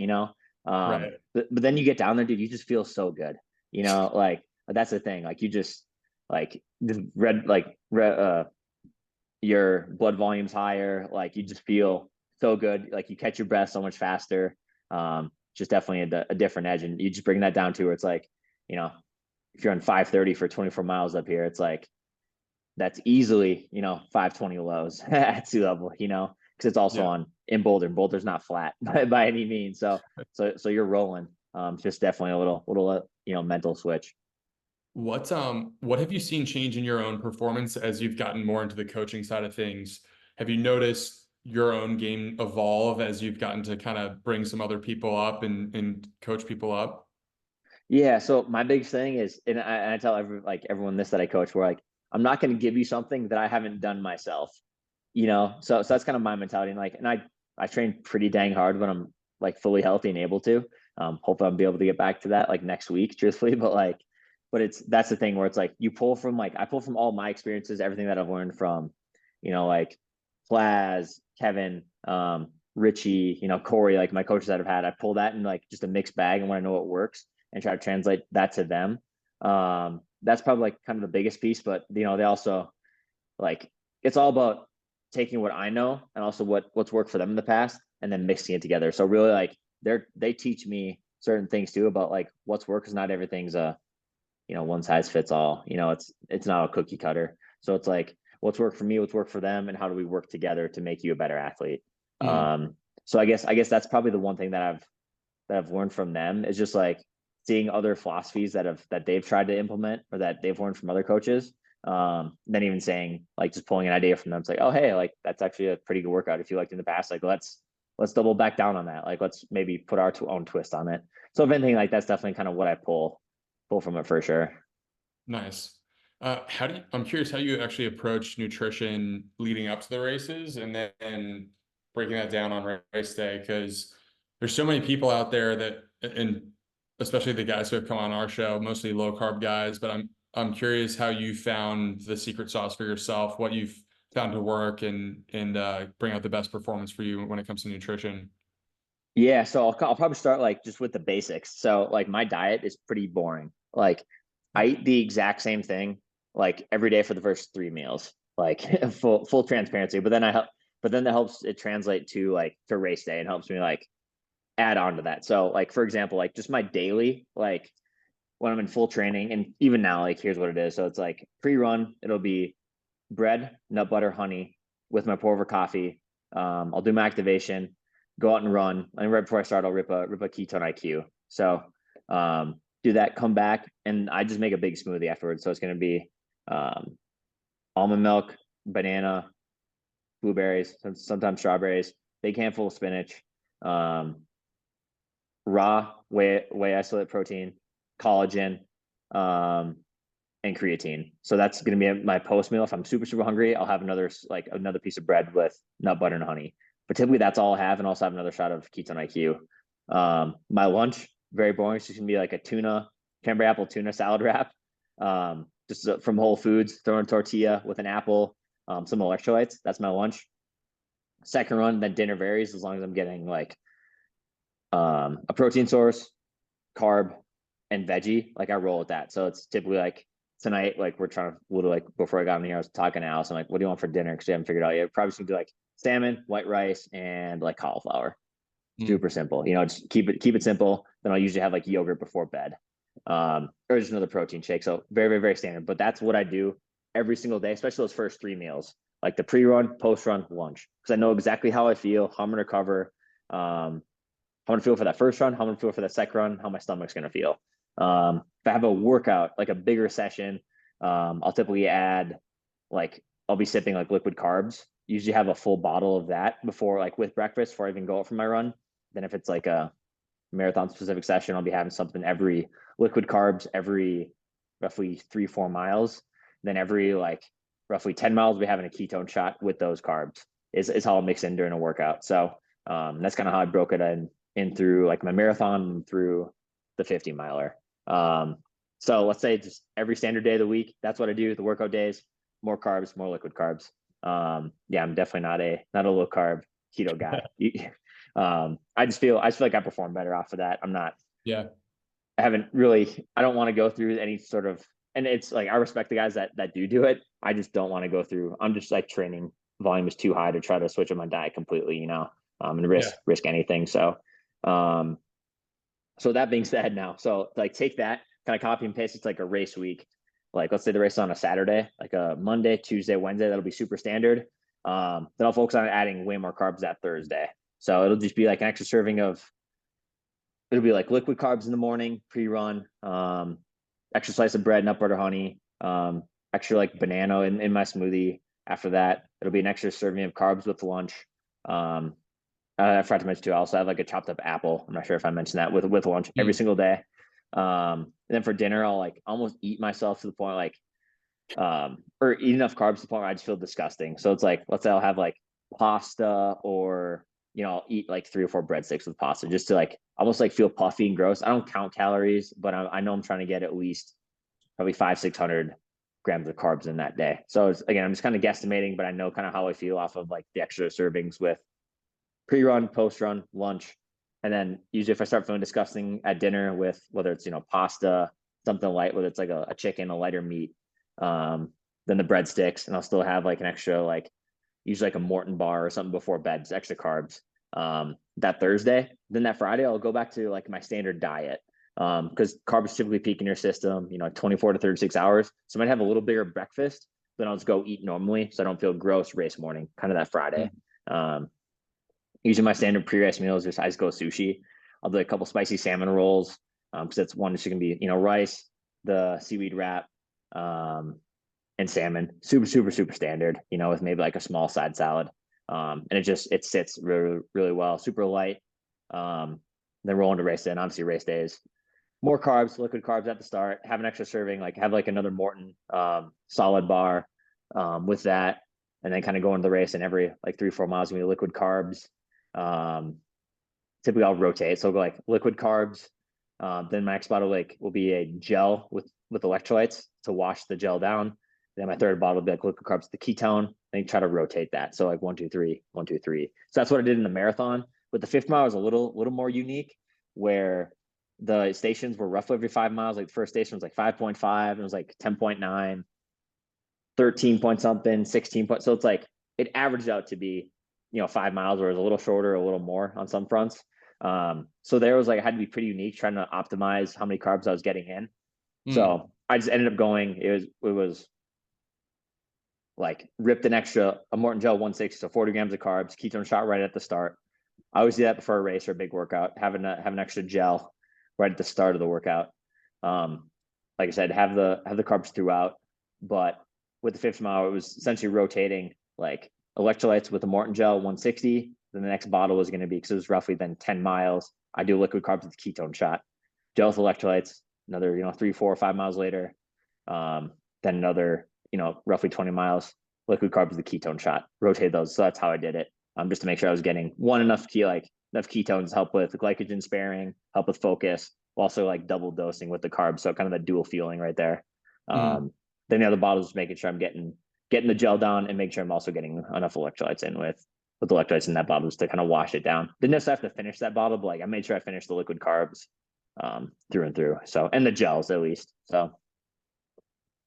Right. But then you get down there, dude, you just feel so good, like that's the thing. Like you just like the your blood volume's higher, like you just feel so good, like you catch your breath so much faster. Just definitely a different edge, and you just bring that down to where it's like, if you're on 530 for 24 miles up here, it's like that's easily 520 lows at sea level, because it's also Yeah. on in Boulder. And Boulder's not flat by any means, so you're rolling. Just definitely a little mental switch. What have you seen change in your own performance as you've gotten more into the coaching side of things? Have you noticed your own game evolve as you've gotten to kind of bring some other people up and coach people up? Yeah. So my biggest thing is, and I tell everyone this that I coach, where like, I'm not going to give you something that I haven't done myself, So that's kind of my mentality. And I train pretty dang hard when I'm like fully healthy and able to. Hopefully I'll be able to get back to that like next week, truthfully. But that's the thing where it's like you pull from like I pull from all my experiences, everything that I've learned from, like Plaz, Kevin, Richie, Corey, like my coaches that I've had. I pull that in like just a mixed bag and when I know what works and try to translate that to them. That's probably like kind of the biggest piece, but they also like it's all about taking what I know and also what's worked for them in the past and then mixing it together. So really like they teach me certain things too about like what's work because not everything's a one size fits all. It's not a cookie cutter. So it's like what's worked for me, what's worked for them, and how do we work together to make you a better athlete. Mm. So I guess that's probably the one thing that I've learned from them is just like seeing other philosophies that they've tried to implement or that they've learned from other coaches. Then even saying like just pulling an idea from them, it's like, oh hey, like that's actually a pretty good workout if you liked in the past. Like let's double back down on that. Like let's maybe put our own twist on it. So if anything, like that's definitely kind of what I pull from it for sure. Nice. I'm curious how you actually approach nutrition leading up to the races and then breaking that down on race day, because there's so many people out there that, and especially the guys who have come on our show, mostly low carb guys, but I'm curious how you found the secret sauce for yourself, what you've found to work and bring out the best performance for you when it comes to nutrition. Yeah, so I'll probably start like just with the basics. So like my diet is pretty boring. Like I eat the exact same thing like every day for the first 3 meals, like full transparency. But then that helps it translate to like to race day and helps me like add on to that. So like for example, like just my daily like when I'm in full training and even now like here's what it is. So it's like pre-run, it'll be bread, nut butter, honey with my pour over coffee. I'll do my activation, go out and run. And right before I start, I'll rip a ketone IQ. So do that, come back, and I just make a big smoothie afterwards. So it's going to be um, almond milk, banana, blueberries, sometimes strawberries, big handful of spinach, um, raw whey isolate protein, collagen, um, and creatine. So that's going to be my post meal. If I'm super hungry, I'll have another piece of bread with nut butter and honey. But typically that's all I have, and also have another shot of ketone IQ. My lunch very boring. It's just gonna be like a cranberry apple tuna salad wrap, just from Whole Foods. Throw in a tortilla with an apple, some electrolytes. That's my lunch. Second run, then dinner varies as long as I'm getting like a protein source, carb, and veggie. Like I roll with that. So it's typically like tonight, like we're trying to literally like before I got in here, I was talking to Alice. I'm like, what do you want for dinner? Because we haven't figured out yet. Probably just gonna do like salmon, white rice, and like cauliflower. Mm. Super simple. Just keep it simple. Then I'll usually have like yogurt before bed. Or just another protein shake. So very, very, very standard. But that's what I do every single day, especially those first 3 meals, like the pre-run, post-run, lunch. Because I know exactly how I feel, how I'm gonna recover, how I'm gonna feel for that first run, how I'm gonna feel for that second run, how my stomach's gonna feel. If I have a workout, like a bigger session, I'll typically add like I'll be sipping like liquid carbs. Usually have a full bottle of that before like with breakfast before I even go out for my run. Then if it's like a marathon specific session, I'll be having something every liquid carbs every roughly 3-4 miles. Then every like roughly 10 miles, we'll be having a ketone shot with those carbs is how I'll mix in during a workout. So that's kind of how I broke it in through like my marathon and through the 50 miler. So let's say just every standard day of the week, that's what I do. The workout days, more carbs, more liquid carbs. Yeah, I'm definitely not a low carb keto guy. I just feel like I perform better off of that. Yeah. I don't want to go through any sort of, and it's like I respect the guys that do it. I just don't want to go through. I'm just like training volume is too high to try to switch up my diet completely, and Yeah. risk anything. Um, so that being said, now, so like take that kind of copy and paste. It's like a race week. Like let's say the race is on a Saturday, like a Monday, Tuesday, Wednesday. That'll be super standard. Then I'll focus on adding way more carbs that Thursday. So it'll just be like an extra serving of. It'll be like liquid carbs in the morning, pre-run, extra slice of bread, nut butter, honey, extra like banana in my smoothie. After that, it'll be an extra serving of carbs with lunch. I forgot to mention too. I also have like a chopped up apple. I'm not sure if I mentioned that with lunch every single day. And then for dinner, I'll like almost eat myself to the point like, or eat enough carbs to the point where I just feel disgusting. So it's like, let's say I'll have like pasta, or, I'll eat like 3 or 4 breadsticks with pasta just to like almost like feel puffy and gross. I don't count calories, but I know I'm trying to get at least probably 500-600 grams of carbs in that day. So it's, again, I'm just kind of guesstimating, but I know kind of how I feel off of like the extra servings with pre-run, post-run, lunch. And then usually if I start feeling disgusting at dinner with whether it's, pasta, something light, whether it's like a chicken, a lighter meat, then the breadsticks, and I'll still have like an extra, like usually like a Morton bar or something before bed, just extra carbs. That Thursday, then that Friday, I'll go back to like my standard diet. Because carbs typically peak in your system, 24 to 36 hours. So I might have a little bigger breakfast, then I'll just go eat normally so I don't feel gross race morning, kind of that Friday. Usually my standard pre-race meal is just, I just go sushi. I'll do a couple spicy salmon rolls, because that's one that's going to be, rice, the seaweed wrap, and salmon. Super, super, super standard, with maybe like a small side salad. And it sits really, really well, super light. Then roll into race day, and obviously race days, more carbs, liquid carbs at the start, have an extra serving, like have like another Morton solid bar with that, and then kind of go into the race, and every like 3 or 4 miles gonna be liquid carbs. Typically I'll rotate, so I'll go like liquid carbs. Then my next bottle will be a gel with electrolytes to wash the gel down. Then my third bottle will be like liquid carbs, the ketone. Then try to rotate that. So like 1, 2, 3, 1, 2, 3. So that's what I did in the marathon. But the 5th mile was a little more unique, where the stations were roughly every 5 miles. Like the first station was like 5.5, and it was like 10.9, 13 point something, 16 point. So it's like it averaged out to be, 5 miles, where it was a little shorter, a little more on some fronts. So there was like, I had to be pretty unique trying to optimize how many carbs I was getting in. So I just ended up going, it was like ripped a Morton Gel 160, so 40 grams of carbs, ketone shot right at the start. I always do that before a race or a big workout, have an extra gel right at the start of the workout. Like I said, have the carbs throughout, but with the 5th mile, it was essentially rotating like electrolytes with the Morton Gel 160. Then the next bottle was going to be, because it was roughly then 10 miles. I do liquid carbs with the ketone shot, gel with electrolytes, another, 3, 4, 5 miles later. Then another, roughly 20 miles, liquid carbs with the ketone shot, rotate those. So that's how I did it. Just to make sure I was getting enough ketones to help with the glycogen sparing, help with focus, also like double dosing with the carbs. So kind of the dual fueling right there. Then the other bottles, making sure I'm getting the gel down, and make sure I'm also getting enough electrolytes in with electrolytes in that bottle, just to kind of wash it down. Didn't necessarily have to finish that bottle, but like I made sure I finished the liquid carbs through and through. So, and the gels at least. So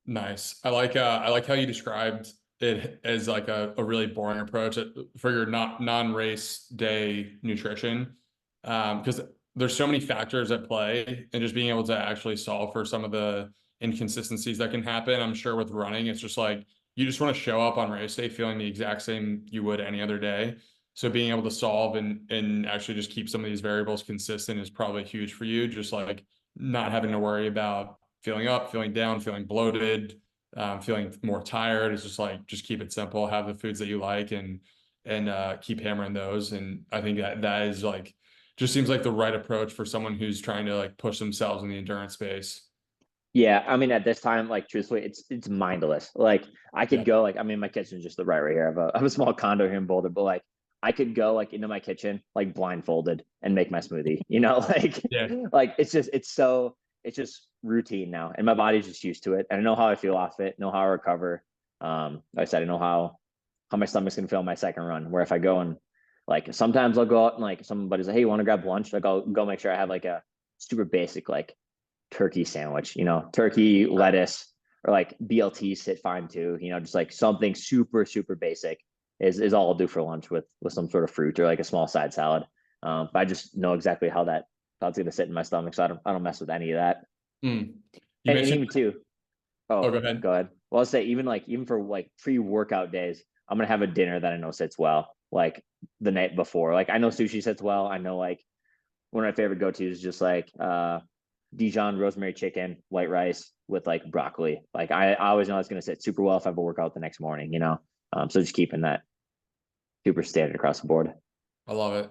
nice. I like how you described it as like a really boring approach for your non-race day nutrition. Because there's so many factors at play, and just being able to actually solve for some of the inconsistencies that can happen. I'm sure with running, it's just like, you just want to show up on race day feeling the exact same you would any other day. So being able to solve and actually just keep some of these variables consistent is probably huge for you. Just like not having to worry about feeling up, feeling down, feeling bloated, feeling more tired. It's just like, just keep it simple, have the foods that you like, and keep hammering those. And I think that is like, just seems like the right approach for someone who's trying to like push themselves in the endurance space. yeah, I mean, at this time, like truthfully, it's mindless. Like I could Yeah. go, like, I mean, my kitchen's just right here. I have a small condo here in Boulder, but like I could go like into my kitchen like blindfolded and make my smoothie. Like Yeah. like it's just routine now, and my body's just used to it, and I know how I feel off it, know how I recover. Like I said, I know how my stomach's gonna feel on my second run. Where if I go and like sometimes I'll go out and like somebody's like, hey, you want to grab lunch? Like I'll go make sure I have like a super basic like turkey sandwich, turkey, lettuce, or like BLT sit fine too, just like something super, super basic is all I'll do for lunch with some sort of fruit or like a small side salad. But I just know exactly how it's going to sit in my stomach. So I don't mess with any of that. You And mentioned, even too, oh, oh, go ahead. go ahead. Well, I'll say even for like pre-workout days, I'm going to have a dinner that I know sits well, like the night before. Like I know sushi sits well. I know like one of my favorite go-tos is just like Dijon rosemary chicken, white rice with like broccoli. Like I always know it's going to sit super well if I have a workout the next morning. So just keeping that super standard across the board. I love it.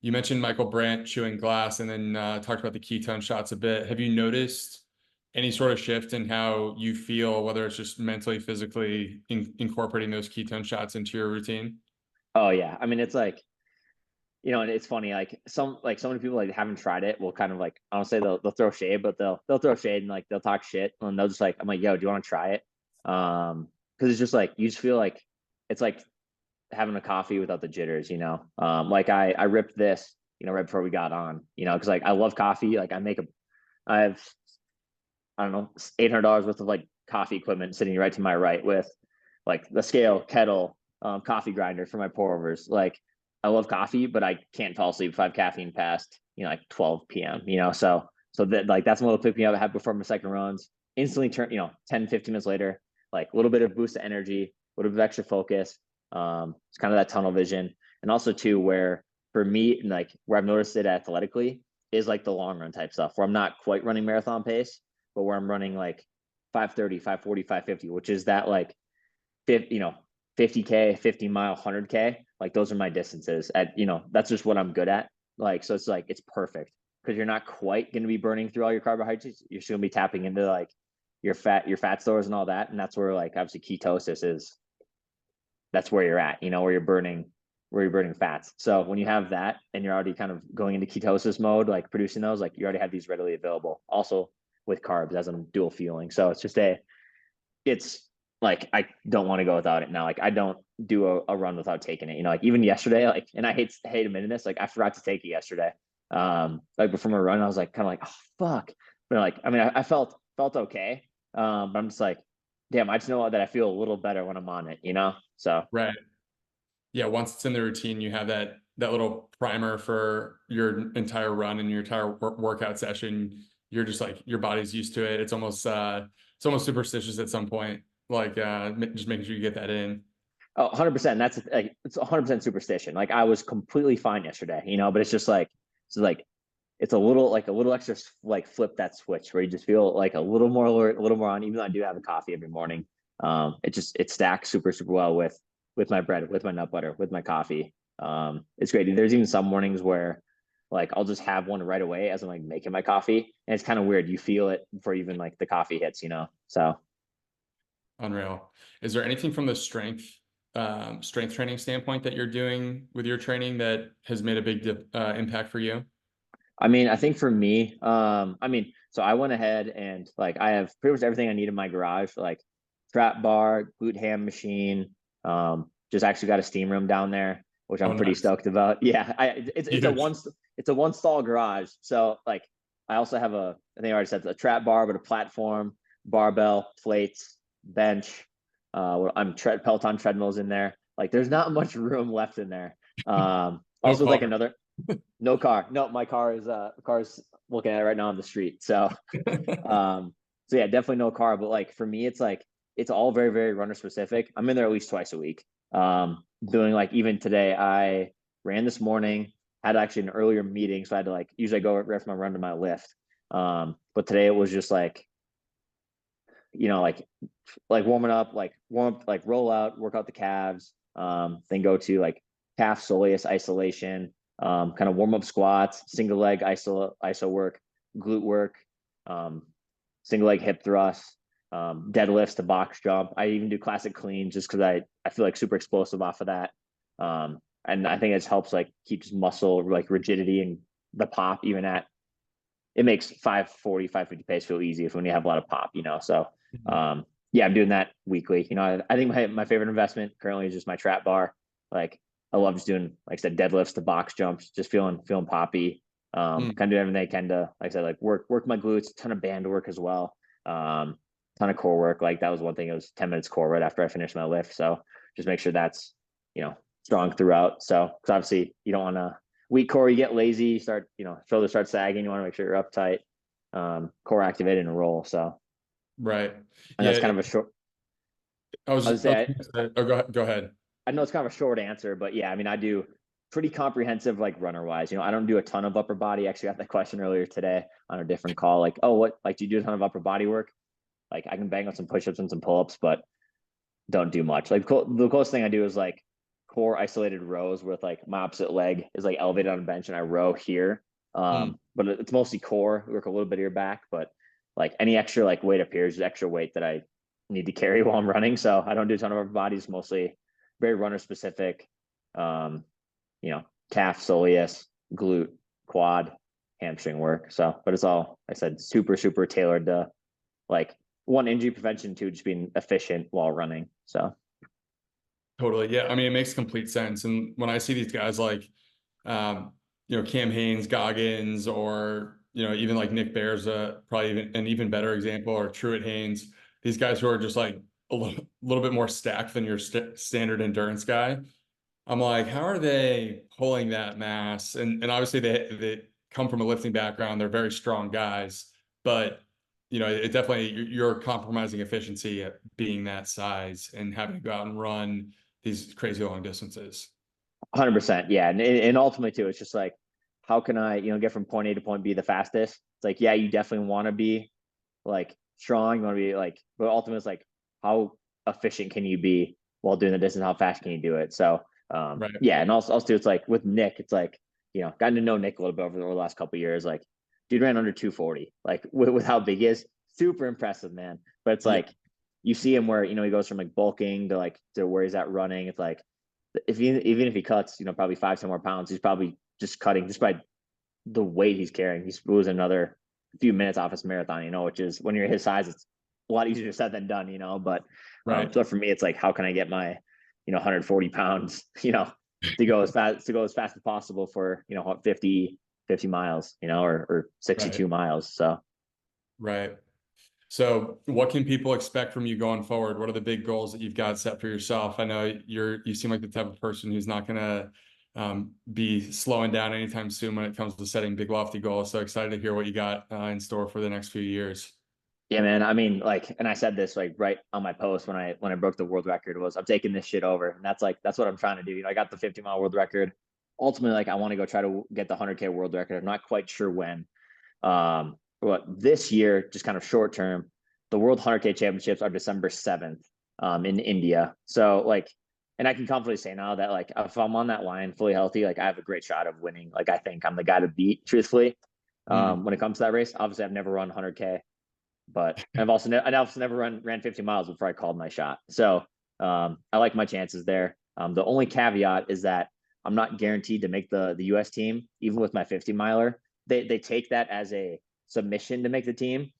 You mentioned Michael Brandt chewing glass, and then talked about the ketone shots a bit. Have you noticed any sort of shift in how you feel, whether it's just mentally, physically incorporating those ketone shots into your routine? Oh yeah. I mean, it's like, and it's funny, like so many people like haven't tried it will kind of like, I don't say they'll throw shade, but they'll throw shade and like they'll talk shit and they'll just like, I'm like, yo, do you want to try it? Because it's just like you just feel like it's like having a coffee without the jitters, Like I ripped this, right before we got on, because like I love coffee. Like I have, I don't know, $800 worth of like coffee equipment sitting right to my right with like the scale, kettle, coffee grinder for my pour overs. Like I love coffee, but I can't fall asleep if I have caffeine past, like 12 p.m., so that like that's what'll pick me up. I have before my second runs, instantly turn, 10, 15 minutes later, like a little bit of boost of energy, a little bit of extra focus. It's kind of that tunnel vision. And also too, where for me, and like where I've noticed it athletically is like the long run type stuff where I'm not quite running marathon pace, but where I'm running like 5:30, 5:40, 5:50, which is that like 50K, 50-mile, 100K. Like those are my distances that's just what I'm good at. Like, so it's like, it's perfect because you're not quite going to be burning through all your carbohydrates. You're still going to be tapping into like your fat stores and all that. And that's where like, obviously ketosis is, that's where you're at, where you're burning fats. So when you have that and you're already kind of going into ketosis mode, like producing those, like you already have these readily available also with carbs as I'm dual fueling. So it's like, I don't want to go without it now. Like I don't do a run without taking it, like even yesterday, like, and I hate admitting this, like I forgot to take it yesterday. Like before my run, I was like, kind of like, oh, fuck. But like, I mean, I felt okay. But I'm just like, damn, I just know that I feel a little better when I'm on it, So Right. Yeah. Once it's in the routine, you have that little primer for your entire run and your entire workout session. You're just like, your body's used to it. It's almost superstitious at some point. Like just making sure you get that in. Oh, 100%. That's like, it's 100% superstition. Like I was completely fine yesterday, but it's just like, it's a little extra, like flip that switch where you just feel like a little more alert, a little more on, even though I do have a coffee every morning. It stacks super, super well with my bread, with my nut butter, with my coffee. It's great. There's even some mornings where like, I'll just have one right away as I'm like making my coffee. And it's kind of weird. You feel it before even like the coffee hits, so. Unreal. Is there anything from the strength training standpoint that you're doing with your training that has made a big impact for you? I mean, I think for me, so I went ahead and like I have pretty much everything I need in my garage, like trap bar, glute ham machine. Just actually got a steam room down there, which I'm pretty Nice. stoked about. Yeah, it's a one stall garage. So like I also have I think I already said a trap bar, but a platform, barbell, plates, bench. I'm Peloton treadmills in there. Like there's not much room left in there. No Also like car. another. No car. No, my car's looking at it right now on the street. So so yeah, definitely no car. But like for me, it's like it's all very, very runner specific. I'm in there at least twice a week. Doing like even today, I ran this morning, had actually an earlier meeting. So I had to like usually I go right from my run to my lift. But today it was just like, like warming up, like roll out, work out the calves, then go to like calf soleus isolation, kind of warm up squats, single leg iso work, glute work, single leg hip thrust, deadlifts to box jump. I even do classic clean just because I feel like super explosive off of that. And I think it helps like keeps muscle like rigidity and the pop even at it makes 540, 550 pace feel easy if when you have a lot of pop, So yeah, I'm doing that weekly. I think my favorite investment currently is just my trap bar. Like I love just doing, like I said, deadlifts to box jumps, just feeling poppy. Kind of do everything I can to, like I said, like work my glutes, ton of band work as well. Ton of core work. Like that was one thing. It was 10 minutes core right after I finished my lift. So just make sure that's, strong throughout. So, cause obviously you don't want to weak core, you get lazy, you start, shoulders start sagging. You want to make sure you're uptight, core activated and roll. So, Right. and that's kind of a short, I was I would say, gonna say, oh, go ahead. I know it's kind of a short answer, but yeah, I mean, I do pretty comprehensive, like runner wise, I don't do a ton of upper body. Actually got that question earlier today on a different call. Like, oh, what, like, do you do a ton of upper body work? Like I can bang on some push-ups and some pull-ups, but don't do much. Like the closest thing I do is like core isolated rows with like my opposite leg is like elevated on a bench and I row here. But it's mostly core. We work a little bit of your back, but like any extra like weight up here is extra weight that I need to carry while I'm running. So I don't do a ton of upper body. It's mostly very runner specific. You know, calf, soleus, glute, quad, hamstring work. So, but it's all, I said, super, super tailored to like one, injury prevention, two, just being efficient while running. So Totally. Yeah. I mean, it makes complete sense. And when I see these guys like, you know, Cam Hanes, Goggins, or, you know, even like Nick Bear's probably even an even better example, or Truett Haynes, these guys who are just like a little bit more stacked than your standard endurance guy. I'm like, how are they pulling that mass? And obviously they come from a lifting background. They're very strong guys, but you know, it definitely, you're compromising efficiency at being that size and having to go out and run these crazy long distances. 100%. Yeah. And ultimately too, it's just like, how can I, you know, get from point A to point B the fastest? It's like, yeah, you definitely want to be like strong. You want to be like, but ultimately it's like, how efficient can you be while doing the distance? How fast can you do it? So, Right. yeah. And also too, it's like with Nick, it's like, you know, gotten to know Nick a little bit over the last couple of years. Like, dude ran under 240, like with how big he is. Super impressive, man. But it's Yeah. like, you see him where, you know, he goes from like bulking to like to where he's at running. It's like, if he, even if he cuts, you know, probably 5, 10 more pounds, he's probably just cutting just by the weight he's carrying. He's losing another few minutes off his marathon, you know, which is when you're his size, it's a lot easier said than done, you know. But Right. so for me, it's like, how can I get my, you know, 140 pounds, you know, to go as fast as possible for, you know, 50 miles, you know, or 62 Right. miles. So Right. So what can people expect from you going forward? What are the big goals that you've got set for yourself? I know you seem like the type of person who's not going to be slowing down anytime soon when it comes to setting big lofty goals. So excited to hear what you got in store for the next few years. yeah, man. I mean, like, and I said this like right on my post when I broke the world record was I'm taking this shit over, and that's what I'm trying to do. You know, I got the 50-mile world record. Ultimately, like, I want to go try to get the 100K world record. I'm not quite sure when. But this year, just kind of short term, the World 100K Championships are December 7th, in India. So like, and I can confidently say now that like if I'm on that line fully healthy, like I have a great shot of winning. Like I think I'm the guy to beat, truthfully. When it comes to that race, obviously I've never run 100K, but I've also never ran 50 miles before I called my shot. So I like my chances there. The only caveat is that I'm not guaranteed to make the US team, even with my 50 miler. They take that as a submission to make the team,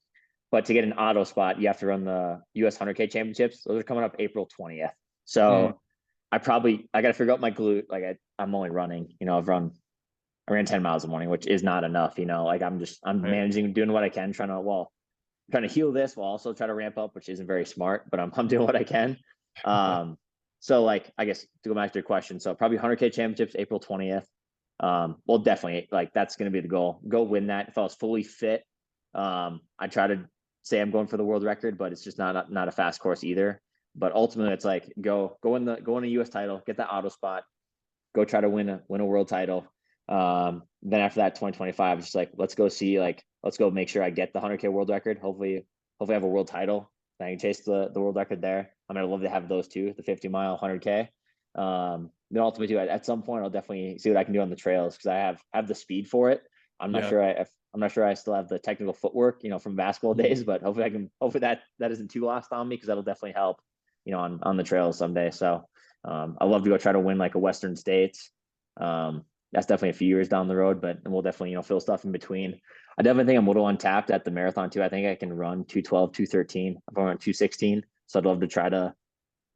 but to get an auto spot, you have to run the US 100K championships. Those are coming up April 20th. So I got to figure out my glute. Like I'm only running, you know, I ran 10 miles a morning, which is not enough, you know, like I'm Right. managing, doing what I can, trying to heal this while also try to ramp up, which isn't very smart, but I'm doing what I can. So like, I guess to go back to your question, so probably 100K championships, April 20th. Well, definitely like that's going to be the goal. Go win that. If I was fully fit, I try to say I'm going for the world record, but it's just not a fast course either. But ultimately, it's like go in a US title, get that auto spot, go try to win a world title. Then after that, 2025, just like let's go make sure I get the 100K world record. Hopefully I have a world title. I can chase the world record there. I'm gonna love to have those two, the 50-mile, 100K. Then ultimately, too, at some point, I'll definitely see what I can do on the trails because I have the speed for it. I'm not Yeah. sure I'm not sure I still have the technical footwork, you know, from basketball days, but hopefully that isn't too lost on me because that'll definitely help, you know, on the trails someday. So I love to go try to win like a Western States. That's definitely a few years down the road, but we'll definitely, you know, fill stuff in between. I definitely think I'm a little untapped at the marathon too. I think I can run 212, 213. I'm going 216. So I'd love to try to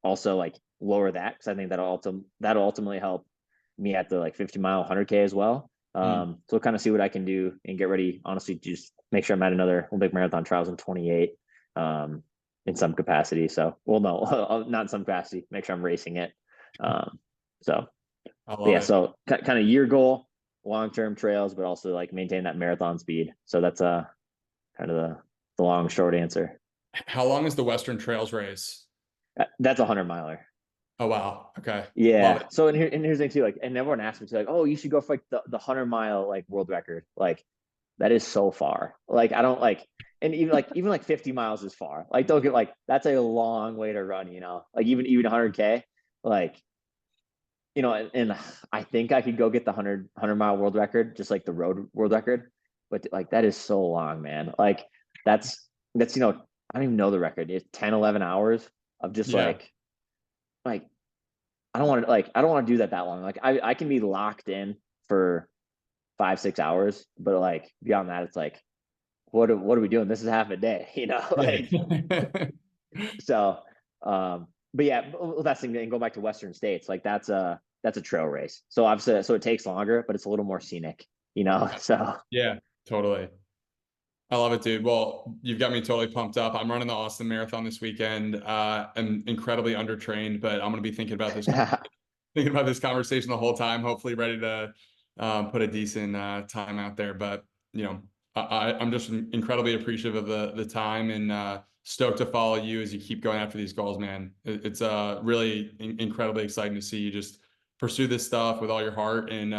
also like lower that because I think that'll ultimately help me at the like 50-mile, 100K as well. So we'll kind of see what I can do and get ready. Honestly, just make sure I'm at another Olympic marathon trials in 28, in some capacity. So, well, no, not in some capacity. Make sure I'm racing it. So, I but love yeah. it. So kind of year goal, long-term trails, but also like maintain that marathon speed. So that's kind of the long short answer. How long is the Western Trails race? That's a 100-miler. Oh, wow. Okay. Love Yeah. it. So and here's the thing too, like, and everyone asks me to like, oh, you should go for like the 100-mile like world record. Like that is so far. Like I don't like, and even like 50 miles is far. Like don't get like that's a long way to run. You know, like even 100K. Like you know, and I think I could go get the 100 mile world record, just like the road world record. But like, that is so long, man. Like that's, you know, I don't even know the record. It's 10, 11 hours of just Yeah. like, I don't want to do that long. Like I can be locked in for 5, 6 hours, but like beyond that, it's like, what are we doing? This is half a day, you know, like, Yeah. so, but yeah, well, that's the thing. And go back to Western states, like that's a trail race. So obviously, so it takes longer, but it's a little more scenic, you know? So Yeah, totally. I love it, dude. Well, you've got me totally pumped up. I'm running the Austin Marathon this weekend. I'm incredibly undertrained, but I'm going to be thinking about this conversation the whole time. Hopefully, ready to put a decent time out there. But you know, I'm just incredibly appreciative of the time and stoked to follow you as you keep going after these goals, man. It's really incredibly exciting to see you just pursue this stuff with all your heart, and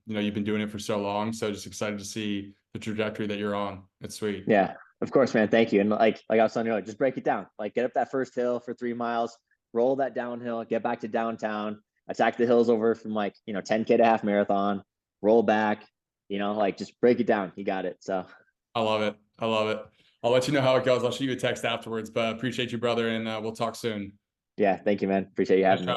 you know, you've been doing it for so long. So just excited to see the trajectory that you're on. It's sweet. yeah, of course, man. Thank you. And like I was telling you, like, just break it down. Like get up that first hill for 3 miles, roll that downhill, get back to downtown, attack the hills over from like, you know, 10K to half marathon, roll back, you know, like just break it down. You got it. So I love it. I love it. I'll let you know how it goes. I'll shoot you a text afterwards, but appreciate you, brother, and we'll talk soon. yeah, thank you, man. Appreciate you having me.